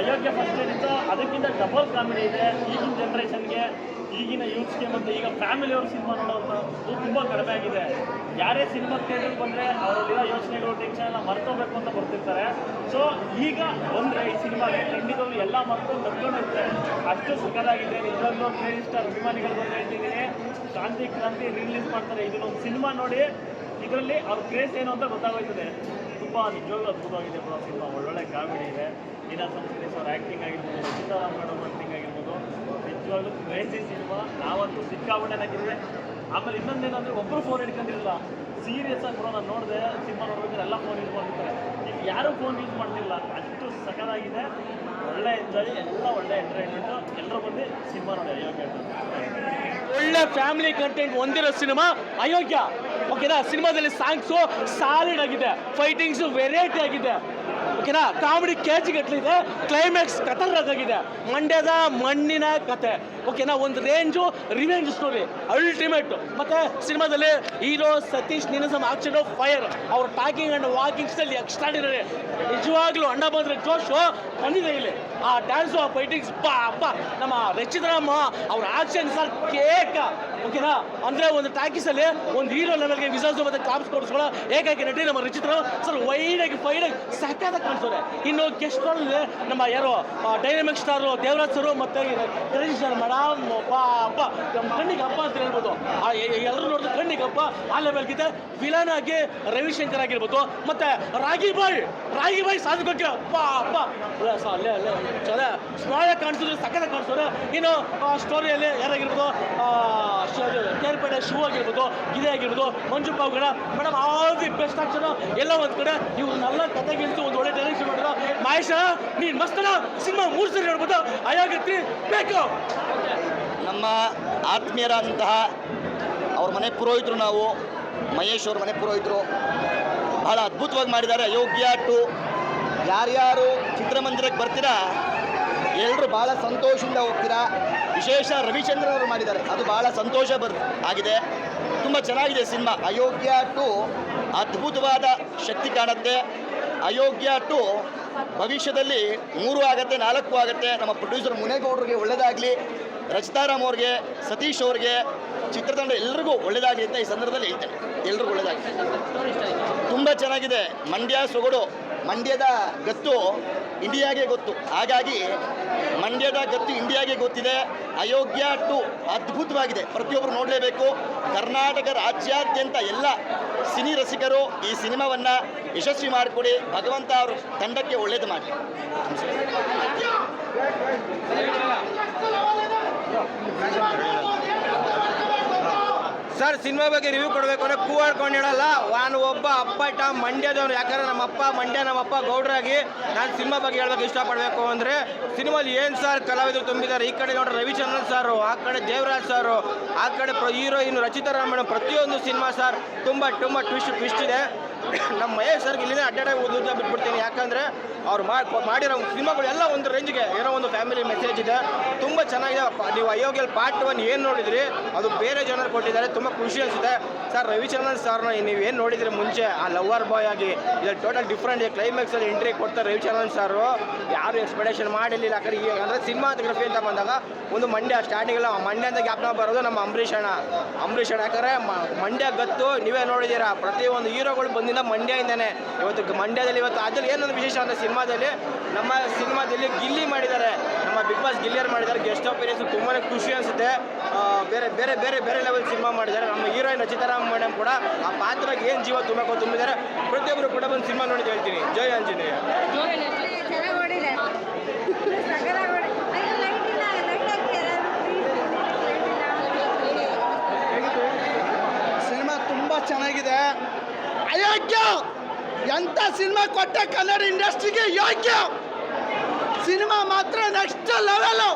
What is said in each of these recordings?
ಅಯೋಗ್ಯ first ಏನಿತ್ತು ಅದಕ್ಕಿಂತ double comedy ಇದೆ. ಈಗಿನ ಜನ್ರೇಷನ್ಗೆ, ಈಗಿನ ಯೂತ್ಸ್ಗೆ ಮತ್ತು ಈಗ ಫ್ಯಾಮಿಲಿಯವ್ರ ಸಿನಿಮಾ ನೋಡೋದು ತುಂಬ ಕಡಿಮೆ ಆಗಿದೆ. ಯಾರೇ ಸಿನಿಮಾ ಥಿಯೇಟರ್ಗೆ ಬಂದರೆ ಅವರಲ್ಲಿರೋ ಯೋಚನೆಗಳು, ಟೆನ್ಷನ್ ಎಲ್ಲ ಮರ್ತೋಗ್ಬೇಕು ಅಂತ ಬರ್ತಿರ್ತಾರೆ. ಸೊ ಈಗ ಬಂದರೆ ಈ ಸಿನಿಮಾಗೆ ಖಂಡಿತವಾಗ್ಲೂ ಎಲ್ಲ ಮರ್ಕೊಂಡು ನಡ್ಕೊಂಡಿರ್ತಾರೆ. ಅಷ್ಟು ಸಕ್ಕತ್ತಾಗಿದೆ. ನಿಜವಾಗ್ಲೂ ಕ್ರೇಜಿ ಸ್ಟಾರ್ ಅಭಿಮಾನಿಗಳು ಅಂತ ಹೇಳ್ತಿದ್ದೀನಿ. ಕ್ರಾಂತಿ ರಿಲೀಸ್ ಮಾಡ್ತಾರೆ. ಇದನ್ನೊಂದು ಸಿನಿಮಾ ನೋಡಿ, ಇದರಲ್ಲಿ ಅವ್ರ ಕ್ರೇಜ್ ಏನು ಅಂತ ಗೊತ್ತಾಗೋಯ್ತದೆ. ತುಂಬ ನಿಜವಾಗ್ಲೂ ಅದ್ಭುತವಾಗಿದೆ ಕೂಡ ಸಿನಿಮಾ. ಒಳ್ಳೊಳ್ಳೆ ಕಾಮಿಡಿ ಇದೆ. ಇನ್ನ ಸಂಸ್ಕೃತಿ ಅವ್ರ ಆ್ಯಕ್ಟಿಂಗ್ ಆಗಿರ್ಬೋದು, ಸೀತಾರಾಮ್ ಮೇಡಮ್ ಆ್ಯಕ್ಟಿಂಗ್ ಆಗಿರ್ಬೋದು, ನಿಜವಾಗ್ಲೂ ಕ್ರೇಜಿ ಸಿನಿಮಾ. ನಾವಂತೂ ಸಿಕ್ಕಾಪಟ್ಟೆ ನಾಕಿದ್ವಿ. ಆಮೇಲೆ ಇನ್ನೊಂದೇನಂದರೆ ಒಬ್ಬರು ಫೋನ್ ಹಿಡ್ಕೊಂಡಿರಲ್ಲ. ಸೀರಿಯಸ್ ಆಗಿ ಕೂಡ ನಾನು ನೋಡಿದೆ, ಸಿನಿಮಾ ನೋಡ್ಬೇಕಾದ್ರೆ ಎಲ್ಲ ಫೋನ್ ಯೂಸ್ ಮಾಡ್ತಿರ್ತಾರೆ. ಈಗ ಯಾರೂ ಫೋನ್ ಯೂಸ್ ಮಾಡ್ತಿಲ್ಲ. ಅಷ್ಟು ಸಕ್ಕತ್ತಾಗಿದೆ. ಒಳ್ಳೆ ಎಂಜಾಯ್, ಎಲ್ಲ ಒಳ್ಳೆ ಎಂಟರ್ಟೈನ್ಮೆಂಟು. ಎಲ್ಲರೂ ಬಂದು ಸಿನಿಮಾ ನೋಡಿ ಅಯೋಗ್ಯ. ಒಳ್ಳೆ ಫ್ಯಾಮಿಲಿ ಕಂಟೆಂಟ್ ಹೊಂದಿರೋ ಸಿನಿಮಾ ಅಯೋಗ್ಯ. ಓಕೆನಾ, ಸಿನಿಮಾದಲ್ಲಿ ಸಾಂಗ್ಸು ಸಾಲಿಡ್ ಆಗಿದೆ, ಫೈಟಿಂಗ್ಸು ವೆರೈಟಿ ಆಗಿದೆ. ಓಕೆನಾ, ಕಾಮಿಡಿ ಗಟ್ಟಲಿದೆ, ಕ್ಲೈಮ್ಯಾಕ್ಸ್ ಖತರ್ನಾಕಾಗಿದೆ. ಮಂಡ್ಯದ ಮಣ್ಣಿನ ಕತೆ. ಓಕೆನಾ, ಒಂದು ರೇಂಜು ರಿವೆಂಜ್ ಸ್ಟೋರಿ ಅಲ್ಟಿಮೇಟ್. ಮತ್ತೆ ಸಿನಿಮಾದಲ್ಲಿ hero Satish Ninasam action of fire, ಅವ್ರ talking and walking style extraordinary. ನಿಜವಾಗ್ಲೂ ಅಣ್ಣ ಬಂದರೆ ಜೋಶು ಬಂದಿದೆ ಇಲ್ಲಿ. ಆ ಡ್ಯಾನ್ಸು, ಆ ಫೈಟಿಂಗ್ಸ್ ನಮ್ಮ ರಚಿತರಾಮ್ ಅವ್ರ ಆಕ್ಷನ್ ಸರ್ ಕೇಕ. ಓಕೆನಾ, ಅಂದರೆ ಒಂದು ಟಾಕೀಸಲ್ಲಿ ಒಂದು ಹೀರೋ ಲೆವೆಲ್ಗೆ ವಿಜಾಸು ಮತ್ತು ಕ್ಲಾಪ್ಸ್ ಕೊಡಿಸ್ಕೊಳ್ಳೋ ಏಕಾಗಿ ನಟಿ ನಮ್ಮ ರಚಿತರಾಮ್ ಸರ್ ವೈಡಾಗಿ ಫೈಡಾಗಿ ಸಕ್ಕತ್ತಾಗಿ ಕಾಣಿಸೋರೆ. ಇನ್ನು ಗೆಸ್ಟ್ ರೋಲ್ ನಮ್ಮ ಯಾರು ಡೈನಾಮಿಕ್ ಸ್ಟಾರು ದೇವರಾಜ್ ಸರು ಮತ್ತು ಕ್ರೇಜಿ ಸ್ಟಾರ್ ಮೇಡಮ್. ನಮ್ಮ ಕಣ್ಣಿಗೆ ಹಬ್ಬ ಅಂತ ಹೇಳ್ಬೋದು. ಎಲ್ಲರೂ ನೋಡಿದ್ರೆ ಕಣ್ಣಿಗೆ ಹಬ್ಬ. ಆ ಲೆವೆಲ್ಗಿದೆ. ವಿಲನ್ ಆಗಿ ರವಿಶಂಕರ್ ಆಗಿರ್ಬೋದು, ಮತ್ತು ರಾಗಿ ಬಾಯ್ ಸಾಧಕಕ್ಕೆ ಸ್ಮಾಲ್ ಕಾಣಿಸಿದ್ರೆ ಸಕ್ಕತ್ತಾಗಿ ಕಾಣಿಸೋರೆ. ಇನ್ನು ಸ್ಟೋರಿಯಲ್ಲಿ ಯಾರಾಗಿರ್ಬೋದು, ಕೇರ್ಪೇಟೆ ಶಿವ ಆಗಿರ್ಬೋದು, ಗಿರಿ ಆಗಿರ್ಬೋದು, Manju Pavagada madam, all the best action ಎಲ್ಲ ಒಂದು ಕಡೆ. ಇವ್ರನ್ನೆಲ್ಲ ಕತೆಗಿಂತ ಒಂದು ಒಳ್ಳೆ ಡೈರೆಕ್ಷನ್ ಮಾಡಿದ್ರು. ಮಹೇಶ ನೀನು ಮಸ್ತನ ಸಿನಿಮಾ 3 ಸರಿ ನೋಡ್ಬೋದು. ಅಯೋಗ್ಯತ್ರಿ ಬೇಕು. ನಮ್ಮ ಆತ್ಮೀಯರಾದಂತಹ ಅವ್ರ ಮನೆ ಪುರೋಹಿತರು, ನಾವು ಮಹೇಶ್ ಅವ್ರ ಮನೆ ಪುರೋಹಿತರು ಭಾಳ ಅದ್ಭುತವಾಗಿ ಮಾಡಿದ್ದಾರೆ. ಅಯೋಗ್ಯ 2 ಯಾರ್ಯಾರು ಚಿತ್ರಮಂದಿರಕ್ಕೆ ಬರ್ತೀರಾ ಎಲ್ಲರೂ ಭಾಳ ಸಂತೋಷದಿಂದ ಹೋಗ್ತೀರಾ. ವಿಶೇಷ ರವಿಚಂದ್ರನ್ ಅವರು ಮಾಡಿದ್ದಾರೆ, ಅದು ಭಾಳ ಸಂತೋಷ ಆಗಿದೆ. ತುಂಬ ಚೆನ್ನಾಗಿದೆ ಸಿನಿಮಾ. ಅಯೋಗ್ಯ 2 ಅದ್ಭುತವಾದ ಶಕ್ತಿ ಕಾಣುತ್ತೆ. ಅಯೋಗ್ಯ 2 ಭವಿಷ್ಯದಲ್ಲಿ 3 ಆಗುತ್ತೆ, 4 ಆಗುತ್ತೆ. ನಮ್ಮ ಪ್ರೊಡ್ಯೂಸರ್ ಮುನೇಗೌಡರಿಗೆ ಒಳ್ಳೆಯದಾಗಲಿ, ರಚಿತಾರಾಮ್ ಅವ್ರಿಗೆ, ಸತೀಶ್ ಅವ್ರಿಗೆ, ಚಿತ್ರತಂಡ ಎಲ್ರಿಗೂ ಒಳ್ಳೆಯದಾಗಲಿ ಅಂತ ಈ ಸಂದರ್ಭದಲ್ಲಿ ಹೇಳ್ತೇನೆ. ಎಲ್ರಿಗೂ ಒಳ್ಳೆಯದಾಗಲಿ. ತುಂಬ ಚೆನ್ನಾಗಿದೆ. ಮಂಡ್ಯ ಸೊಗಡು, ಮಂಡ್ಯದ ಗತ್ತು ಇಂಡಿಯಾಗೆ ಗೊತ್ತು. ಹಾಗಾಗಿ ಮಂಡ್ಯದ ಗತ್ತು ಇಂಡಿಯಾಗೆ ಗೊತ್ತಿದೆ. ಅಯೋಗ್ಯ 2 ಅದ್ಭುತವಾಗಿದೆ. ಪ್ರತಿಯೊಬ್ಬರು ನೋಡಲೇಬೇಕು. ಕರ್ನಾಟಕ ರಾಜ್ಯಾದ್ಯಂತ ಎಲ್ಲ ಸಿನಿ ರಸಿಕರು ಈ ಸಿನಿಮಾವನ್ನು ಯಶಸ್ವಿ ಮಾಡಿಕೊಡಿ. ಭಗವಂತ ಅವರು ತಂಡಕ್ಕೆ ಒಳ್ಳೇದು ಮಾಡಲಿ. ಸರ್, ಸಿನಿಮಾ ಬಗ್ಗೆ ರಿವ್ಯೂ ಕೊಡಬೇಕು ಅಂದರೆ ಕೂಡ್ಕೊಂಡು ಹೇಳಲ್ಲ. ನಾನು ಒಬ್ಬ ಅಪ್ಪಟ ಮಂಡ್ಯದವನು. ಯಾಕಂದರೆ ನಮ್ಮಪ್ಪ ಮಂಡ್ಯ, ನಮ್ಮಪ್ಪ ಗೌಡ್ರಾಗಿ ನಾನು ಸಿನಿಮಾ ಬಗ್ಗೆ ಹೇಳೋಕ್ಕೆ ಇಷ್ಟಪಡಬೇಕು ಅಂದರೆ ಸಿನಿಮಾಲಿ ಏನು ಸರ್ ಕಲಾವಿದರು ತುಂಬಿದ್ದಾರೆ. ಈ ಕಡೆ ನೋಡ್ರೆ ರವಿಚಂದ್ರನ್ ಸಾರು, ಆ ಕಡೆ ದೇವರಾಜ್ ಸಾರು, ಆ ಕಡೆ ಹೀರೋಯಿನ್ ರಚಿತಾರಾಮ್ ಮೇಡಮ್. ಪ್ರತಿಯೊಂದು ಸಿನಿಮಾ ಸರ್ ತುಂಬ ಟ್ವಿಸ್ಟ್ ಇದೆ. ನಮ್ಮ ಮಹೇಶ್ ಸರ್ಗೆ ಇಲ್ಲಿಂದ ಅಡ್ಡಾಡಾಗಿ ಉದ್ದ ಬಿಟ್ಬಿಡ್ತೀನಿ. ಯಾಕಂದರೆ ಅವ್ರು ಮಾಡಿರೋ ಸಿನಿಮಾಗಳು ಎಲ್ಲ ಒಂದು ರೇಂಜ್ಗೆ ಏನೋ ಒಂದು ಫ್ಯಾಮಿಲಿ ಮೆಸೇಜ್ ಇದೆ. ತುಂಬ ಚೆನ್ನಾಗಿದೆ. ನೀವು ಅಯೋಗ್ಯಲ್ಲಿ ಪಾರ್ಟ್ 1 ಏನು ನೋಡಿದ್ರಿ ಅದು ಬೇರೆ ಜನರು ಕೊಟ್ಟಿದ್ದಾರೆ. ತುಂಬ ಖುಷಿ ಅನಿಸುತ್ತೆ ಸರ್. ರವಿಚಂದ್ರನ್ ಸರ್ನ ನೀವೇನು ನೋಡಿದ್ರಿ ಮುಂಚೆ ಆ ಲವರ್ ಬಾಯ್ ಆಗಿ, ಇದ್ರಲ್ಲಿ ಟೋಟಲ್ ಡಿಫ್ರೆಂಟ್. ಕ್ಲೈಮ್ಯಾಕ್ಸಲ್ಲಿ ಎಂಟ್ರಿ ಕೊಡ್ತಾರೆ ರವಿಚಂದ್ರನ್ ಸಾರು. ಯಾರು ಎಕ್ಸ್ಪೆಕ್ಟೇಷನ್ ಮಾಡಿರಲಿಲ್ಲ. ಆ ಕಡೆ ಅಂದರೆ ಸಿನಿಮಾಟೋಗ್ರಫಿ ಅಂತ ಬಂದಾಗ ಒಂದು ಮಂಡ್ಯ ಸ್ಟಾರ್ಟಿಂಗಲ್ಲ ಮಂಡ್ಯ ಅಂತ ಜ್ಞಾಪನ ಬರೋದು ನಮ್ಮ ಅಂಬರೀಷ್ ಅಣ್ಣ. ಯಾಕಂದರೆ ಮಂಡ್ಯ ಗತ್ತು ನೀವೇ ನೋಡಿದ್ದೀರಾ. ಪ್ರತಿಯೊಂದು ಹೀರೋಗಳು ಬಂದಿದ್ದ ಮಂಡ್ಯದಿಂದನೇ. ಇವತ್ತು ಮಂಡ್ಯದಲ್ಲಿ ಅದ್ರಲ್ಲಿ ಏನೊಂದು ವಿಶೇಷ ಅಂದರೆ ನಮ್ಮ ಸಿನಿಮಾದಲ್ಲಿ ಗಿಲ್ಲಿ ಮಾಡಿದ್ದಾರೆ. ನಮ್ಮ ಬಿಗ್ ಬಾಸ್ ಗಿಲ್ಲಿಯರ್ ಮಾಡಿದ್ದಾರೆ. ಗೆಸ್ಟ್ ಅಪಿಯರೆನ್ಸ್ ತುಂಬಾ ಖುಷಿ ಅನಿಸುತ್ತೆ. ಬೇರೆ ಲೆವೆಲ್ ಸಿನಿಮಾ ಮಾಡಿದ್ದಾರೆ. ನಮ್ಮ ಹೀರೋಯಿನ್ ರಚಿತಾರಾಮ್ ಮೇಡಮ್ ಕೂಡ ಆ ಪಾತ್ರಕ್ಕೆ ಏನು ಜೀವ ತುಂಬಿದ್ದಾರೆ. ಪ್ರತಿಯೊಬ್ಬರು ಕೂಡ ಬಂದು ಸಿನಿಮಾ ನೋಡಿದ್ದು ಹೇಳ್ತೀನಿ. ಜೈ ಆಂಜನೇಯ. ಸಿನಿಮಾ ತುಂಬ ಚೆನ್ನಾಗಿದೆ. ಅಯೋಗ್ಯ ಎಂಥ ಸಿನಿಮಾ ಕೊಟ್ಟ ಕನ್ನಡ ಇಂಡಸ್ಟ್ರಿಗೆ. ಯೋಗ್ಯ ಸಿನಿಮಾ ಮಾತ್ರ ನೆಕ್ಸ್ಟ್ ಲೆವೆಲು.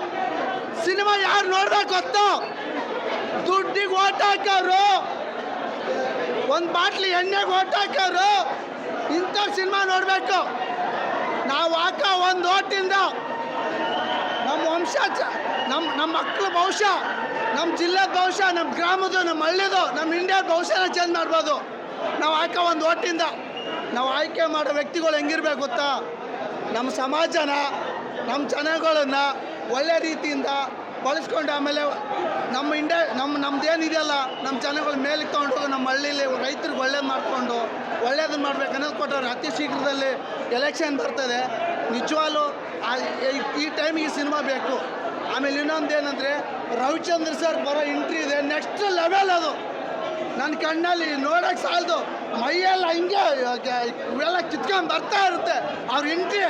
ಸಿನಿಮಾ ಯಾರು ನೋಡ್ಬೇಕು ಗೊತ್ತು? ದುಡ್ಡಿಗೆ ಓಟ್ ಹಾಕೋರು, ಒಂದು ಬಾಟ್ಲಿ ಎಣ್ಣೆಗೆ ಓಟ್ ಹಾಕೋರು. ಇಂಥ ಸಿನಿಮಾ ನೋಡಬೇಕು. ನಾವು ಹಾಕೋ ಒಂದು ಓಟಿಂದ ನಮ್ಮ ವಂಶ, ನಮ್ಮ ಮಕ್ಕಳು ಭವಿಷ್ಯ, ನಮ್ಮ ಜಿಲ್ಲೆ ಭವಿಷ್ಯ, ನಮ್ಮ ಗ್ರಾಮದ್ದು, ನಮ್ಮ ಹಳ್ಳಿದು, ನಮ್ಮ ಇಂಡಿಯಾದ ಭವಿಷ್ಯನ ಚೇಂಜ್ ಮಾಡ್ಬೋದು ನಾವು ಹಾಕೋ ಒಂದು ಓಟಿಂದ. ನಾವು ಆಯ್ಕೆ ಮಾಡೋ ವ್ಯಕ್ತಿಗಳು ಹೆಂಗಿರ್ಬೇಕು ಗೊತ್ತಾ? ನಮ್ಮ ಸಮಾಜನ ನಮ್ಮ ಜನಗಳನ್ನ ಒಳ್ಳೆ ರೀತಿಯಿಂದ ಬಳಸ್ಕೊಂಡು ಆಮೇಲೆ ನಮ್ದೇನಿದೆಯಲ್ಲ ನಮ್ಮ ಜನಗಳ ಮೇಲೆ ತೊಗೊಂಡು ನಮ್ಮ ಹಳ್ಳಿಲಿ ರೈತರಿಗೆ ಒಳ್ಳೇದು ಮಾಡಿಕೊಂಡು ಒಳ್ಳೇದನ್ನು ಮಾಡ್ಬೇಕು ಅನ್ನೋದು ಕೊಟ್ಟವ್ರೆ. ಅತಿ ಶೀಘ್ರದಲ್ಲಿ ಎಲೆಕ್ಷನ್ ಬರ್ತದೆ. ನಿಜವಾಗ್ಲೂ ಈ ಟೈಮಿಗೆ ಸಿನಿಮಾ ಬೇಕು. ಆಮೇಲೆ ಇನ್ನೊಂದು ಏನಂದರೆ ರವಿಚಂದ್ರ ಸರ್ ಬರೋ ಎಂಟ್ರಿ ಇದೆ, ನೆಕ್ಸ್ಟ್ ಲೆವೆಲ್ ಅದು. ನನ್ನ ಕಣ್ಣಲ್ಲಿ ನೋಡೋಕ್ಕೆ ಸಾಲದು, ಮೈಯೆಲ್ಲ ಹಿಂಗೆ ಇವೆಲ್ಲ ಕಿತ್ಕೊಂಡು ಬರ್ತಾ ಇರುತ್ತೆ ಅವ್ರ ಎಂಟ್ರಿ.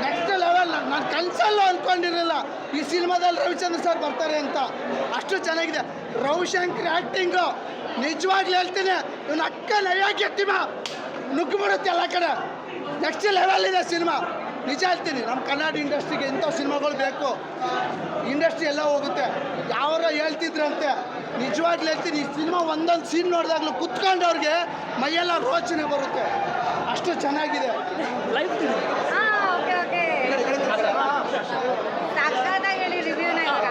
ನೆಕ್ಸ್ಟ್ ಲೆವೆಲ್ ನಾನು ಕನಸಲ್ಲೂ ಅಂದ್ಕೊಂಡಿರಲಿಲ್ಲ ಈ ಸಿನಿಮಾದಲ್ಲಿ ರವಿಚಂದ್ರ ಸರ್ ಬರ್ತಾರೆ ಅಂತ. ಅಷ್ಟು ಚೆನ್ನಾಗಿದೆ. ರವಿಶಂಕರ್ ಆ್ಯಕ್ಟಿಂಗು ನಿಜವಾಗ್ಲೂ ಹೇಳ್ತೀನಿ, ಇವನು ಅಕ್ಕ ನಯ್ಯಾಕೆ ನುಗ್ಗಿಬಿಡುತ್ತೆ ಎಲ್ಲ ಕಡೆ. ನೆಕ್ಸ್ಟ್ ಲೆವೆಲ್ ಇದೆ ಸಿನಿಮಾ. ನಿಜ ಹೇಳ್ತೀನಿ, ನಮ್ಮ ಕನ್ನಡ ಇಂಡಸ್ಟ್ರಿಗೆ ಇಂಥ ಸಿನಿಮಾಗಳು ಬೇಕು. ಇಂಡಸ್ಟ್ರಿ ಎಲ್ಲ ಹೋಗುತ್ತೆ. ಯಾರೋ ಹೇಳ್ತಿದ್ರಂತೆ, ನಿಜವಾಗ್ಲೂ ಹೇಳ್ತೀನಿ, ಈ ಸಿನಿಮಾ ಒಂದೊಂದು ಸೀನ್ ನೋಡಿದಾಗಲೂ ಕುತ್ಕೊಂಡವ್ರಿಗೆ ಮೈಯೆಲ್ಲ ರೋಚನೆ ಬರುತ್ತೆ. ಅಷ್ಟು ಚೆನ್ನಾಗಿದೆ. ಲೈಫ್ ಸಕ್ಕತ್ತಾಗಿ ಹೇಳಿ ರಿವ್ಯೂನ ಇವಾಗ.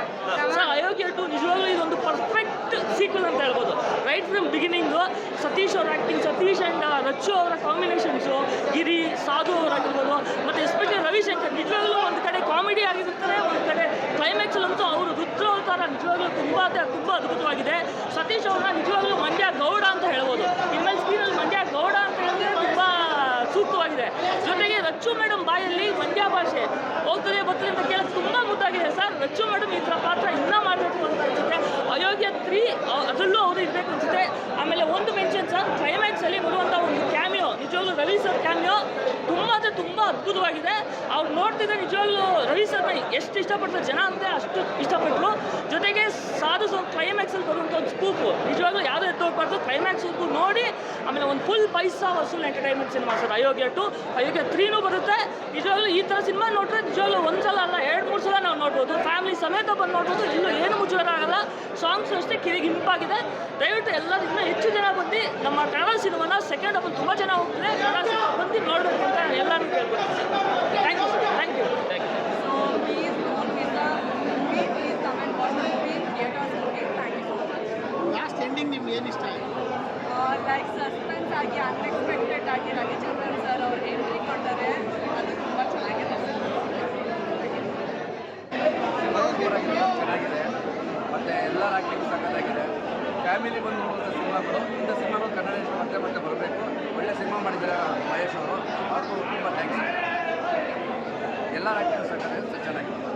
ಅಯೋಗ್ಯ 2 ನಿಜವಾಗ್ಲೂ ಇದೊಂದು ಪರ್ಫೆಕ್ಟ್ ಸೀಕ್ವೆಲ್ ಅಂತ ಹೇಳ್ಬೋದು. ರೈಟ್ ಫ್ರಮ್ ಬಿಗಿನಿಂಗು ಸತೀಶ್ ಅವ್ರ ಆ್ಯಕ್ಟಿಂಗ್, ಸತೀಶ್ ಆ್ಯಂಡ್ ರಚ್ಚು ಅವರ ಕಾಂಬಿನೇಷನ್ಸು, ಗಿರಿ, ಸಾಧು ಅವರಾಗಿರ್ಬೋದು, ಮತ್ತು ಎಸ್ಪೆಷಲಿ ರವಿಶಂಕರ್ ನಿಜವಾಗ್ಲೂ ಒಂದು ಕಡೆ ಕಾಮಿಡಿ ಆಗಿರ್ತಾರೆ, ಒಂದು ಕಡೆ ಕ್ಲೈಮ್ಯಾಕ್ಸಲ್ಲಂತೂ ಅವರು ರುದ್ರ ಅವತಾರ ನಿಜವಾಗ್ಲೂ ತುಂಬ ಅದ್ಭುತವಾಗಿದೆ. ಸತೀಶ್ ಅವ್ರನ್ನ ನಿಜವಾಗ್ಲೂ ಮಂಡ್ಯ ಗೌಡ ಅಂತ ಹೇಳ್ಬೋದು. ಇನ್ಮೇಲೆ ಸ್ಕ್ರೀನಲ್ಲಿ ಮಂಡ್ಯ ಗೌಡ ಅಂತ ಹೇಳಿದ್ರೆ ತುಂಬ ಸೂಕ್ತವಾಗಿದೆ. ಜೊತೆಗೆ ರಚ್ಚು ಮೇಡಮ್ ಬಾಯಲ್ಲಿ ಮಂಡ್ಯ ಭಾಷೆ ಹೋಗ್ತದೆ ಬರ್ತದೆ ಅಂತ ಕೇಳೋದು ತುಂಬ ಮುದ್ದಾಗಿದೆ ಸರ್. ರಚ್ಚು ಮೇಡಮ್ ಈ ಥರ ಪಾತ್ರ ಇನ್ನೂ ಮಾಡಬೇಕು ಅಂತ ಅನಿಸುತ್ತೆ. ಅಯೋಗ್ಯ 3 ಅದರಲ್ಲೂ ಅವರು ಇರಬೇಕು ಅನಿಸುತ್ತೆ. ಆಮೇಲೆ ಒಂದು ಮೆನ್ಷನ್ ಸರ್, ಕ್ಲೈಮ್ಯಾಕ್ಸಲ್ಲಿ ಬರುವಂಥ ಒಂದು ಕ್ಯಾಮಿಯೋ, ನಿಜವಾಗ್ಲೂ ರವಿ ಸರ್ ಕ್ಯಾಮಿಯೋ ತುಂಬ ಅದ್ಭುತವಾಗಿದೆ. ಅವ್ರು ನೋಡ್ತಿದ್ದರೆ ನಿಜವಾಗ್ಲೂ ರವಿ ಸರ್ನ ಎಷ್ಟು ಇಷ್ಟಪಡ್ತಾರೆ ಜನ ಅಂದರೆ ಅಷ್ಟು ಇಷ್ಟಪಟ್ಟರು. ಜೊತೆಗೆ ಸಾಧು ಸರ್ ಕ್ಲೈಮ್ಯಾಕ್ಸಲ್ಲಿ ಬರುವಂಥ ಒಂದು ಸ್ಕೂಪು ನಿಜವಾಗ್ಲೂ ಯಾವುದೋ ಎತ್ತೋಗ್ಬಾರ್ದು, ಕ್ಲೈಮ್ಯಾಕ್ಸ್ವರೆಗೂ ನೋಡಿ ಆಮೇಲೆ ಒಂದು ಫುಲ್ ಪೈಸಾ ವಸೂಲ್ ಎಂಟರ್ಟೈನ್ಮೆಂಟ್ ಸಿನಿಮಾ ಸರ್ ಅಯೋಗ್ಯ 2. ಅಯೋಗ್ಯ 3 ಬರುತ್ತೆ. ನಿಜವಾಗ್ಲೂ ಈ ಥರ ಸಿನಿಮಾ ನೋಡಿದ್ರೆ ನಿಜವಾಗ್ಲೂ ಒಂದು ಸಲ ಅಲ್ಲ 2-3 ಸಲ ನಾವು ನೋಡ್ಬೋದು. ಫ್ಯಾಮಿಲಿ ಸಮೇತ ಬಂದು ನೋಡ್ಬೋದು. ಇಲ್ಲೂ ಏನು ಮುಚ್ಚುಗರ ಆಗಲ್ಲ. ಸಾಂಗ್ಸ್ ಅಷ್ಟೇ ಕಿವಿಗೆ ಇಂಪಾಗಿದೆ. ದಯವಿಟ್ಟು ಎಲ್ಲರೂ ಇನ್ನೂ ಹೆಚ್ಚು ಜನ ಬಂದು ನಮ್ಮ ಕನ್ನಡ ಸಿನಿಮಾನ ಸೆಕೆಂಡ್ ಹಾಫಲ್ಲಿ ತುಂಬ ಜನ ಹೋಗ್ತಾರೆ, ಕನ್ನಡ ಸಿನಿಮಾ ಬಂದು ನೋಡಬೇಕು ಅಂತ ಎಲ್ಲರೂ ಕೇಳ್ಬೋದು. Thank you sir. Thank you. So please don't miss the movie. Please come and watch the movie in theaters movie. Thank you so much. Last ending ನಿಮ್ಗೆ ಏನು ಇಷ್ಟ ಆಯಿತು? ಲೈಕ್ ಸಸ್ಪೆನ್ಸ್ ಆಗಿ ಅನ್ಎಕ್ಸ್ಪೆಕ್ಟೆಡ್ ಆಗಿ ರವಿಚಂದ್ರನ್ ಸರ್ ಅವ್ರು ಎಂಟ್ರಿ ಕೊಟ್ಟರೆ ಅದು ತುಂಬ ಚೆನ್ನಾಗಿದೆ ಸರ್. ಚೆನ್ನಾಗಿದೆ ಮತ್ತು ಎಲ್ಲರ ಆ್ಯಕ್ಟಿಂಗ್ ಸಕ್ಕತ್ತಾಗಿದೆ. ಫ್ಯಾಮಿಲಿ ಬಂದು ನೋಡೋ ಸಿನಿಮಾಗಳು, ಇಂಥ ಸಿನಿಮಾಗಳು ಕನ್ನಡ ಮತ್ತೆ ಬರಬೇಕು. ಒಳ್ಳೆ ಸಿನಿಮಾ ಮಾಡಿದ್ದಾರೆ ಮಹೇಶ್ ಅವರು, ಅವ್ರಿಗೂ ತುಂಬ ಥ್ಯಾಂಕ್ಸ್. ಎಲ್ಲರ ಆ್ಯಕ್ಟಿಂಗ್ ಸಕ್ಕತ್ತಾಗಿದೆ, ಚೆನ್ನಾಗಿದೆ.